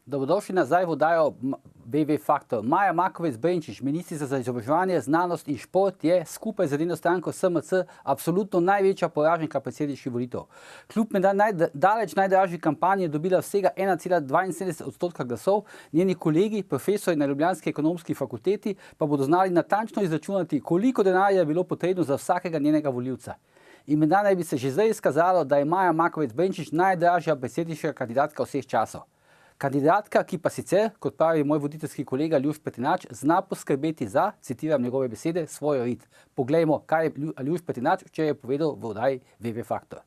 Dobrodošli nazaj v oddajo BV Faktor. Maja Makovec-Brenčič, ministrica za izobraževanje, znanost in šport, je skupaj z edino stranko SMC absolutno največja poraženka predsedniških volitev. Kljub daleč najdražji kampanji je dobila vsega 1,72% glasov, njeni kolegi, profesori na ljubljanski ekonomski fakulteti, pa bodo znali natančno izračunati, koliko denarja je bilo potrebno za vsakega njenega volivca. In menda naj bi se že zdaj izkazalo, da je Maja Makovec-Brenčič najdražja predsedniška kandidatka vseh časov. Kandidatka, ki pa sicer, kot pravi moj voditeljski kolega Aljuš Petinač, zna poskrbeti za, citiram njegove besede, svoj rit. Poglejmo, kaj je Aljuš Petinač včeraj povedal v oddaji BV Faktor.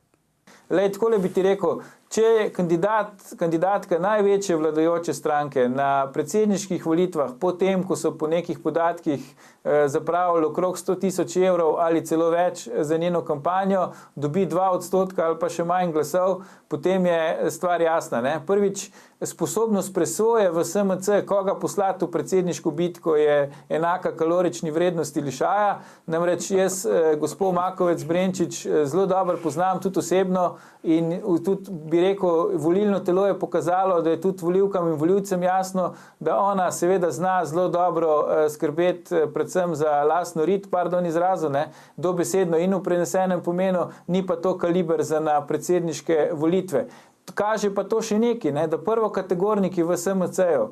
Lej, takole bi ti rekel, če je kandidatka največje vladajoče stranke na predsedniških volitvah, potem, ko so po nekih podatkih zapravili okrog 100.000 evrov ali celo več za njeno kampanjo, dobi 2% ali pa še manj glasov, potem je stvar jasna. Ne? Prvič, sposobnost presoje v SMC, koga poslati v predsedniško bitko, je enaka kalorični vrednosti lišaja. Namreč jaz gospod Makovec-Brenčič zelo dobro poznam, tudi osebno, in tudi bi rekel, volilno telo je pokazalo, da je tudi volivkam in volivcem jasno, da ona seveda zna zelo dobro skrbeti predvsem za lastno rit, pardon izrazu, ne, dobesedno in v prenesenem pomenu, ni pa to kaliber za na predsedniške volitve. Kaže pa to še nekaj, ne, da prvokategorniki v SMC-ju,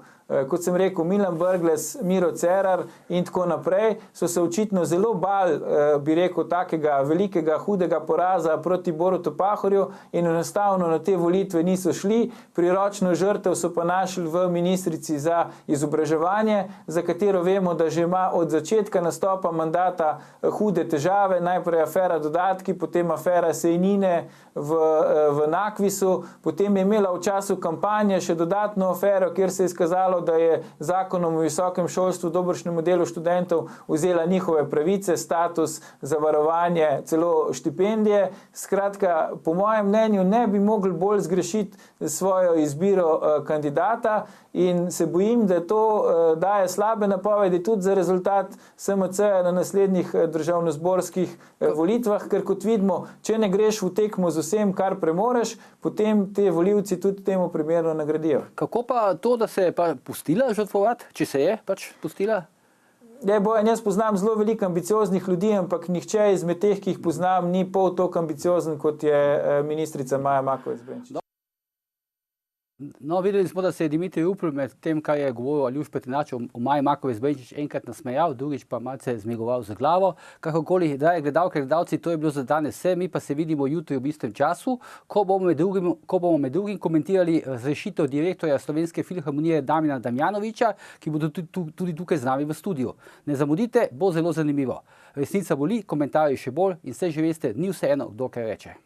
kot sem rekel, Milan Brglez, Miro Cerar in tako naprej, so se očitno zelo bali, bi rekel, takega velikega, hudega poraza proti Borutu Pahorju in enostavno na te volitve niso šli. Priročno žrtev so pa našli v ministrici za izobraževanje, za katero vemo, da že ima od začetka nastopa mandata hude težave, najprej afera dodatki, potem afera sejnine v Nakvisu, potem je imela v času kampanje še dodatno afero, kjer se je izkazalo, da je zakonom o visokem šolstvu dobršnemu delu študentov vzela njihove pravice, status, zavarovanje, celo štipendije. Skratka, po mojem mnenju ne bi mogli bolj zgrešiti svojo izbiro kandidata in se bojim, da to daje slabe napovedi tudi za rezultat SMC-ja na naslednjih državnozborskih volitvah, ker kot vidimo, če ne greš v tekmo z vsem, kar premoreš, potem te volivci tudi temu primerno nagradijo. Kako pa to, da se je pa pustila žrtvovati, če se je pač pustila? Bojan, jaz poznam zelo veliko ambicioznih ljudi, ampak nihče izmed teh, ki jih poznam, ni pol toliko ambiciozen, kot je ministrica Maja Makovec-Brenčič. No, videli smo, da se je Dimitrij Rupel med tem, kar je govoril Aljuš Petinač o Maji Makovec-Brenčič, enkrat nasmejal, drugič pa malce zmegoval z glavo. Kakorkoli, drage gledalke, gledalci, to je bilo za danes vse, mi pa se vidimo jutri v istem času, ko bomo med drugim komentirali razrešitev direktorja Slovenske filharmonije Damjana Damjanoviča, ki bo tudi tukaj z nami v studiu. Ne zamudite, bo zelo zanimivo. Resnica boli, komentarji še bolj in vse že veste, ni vseeno, kdo kaj reče.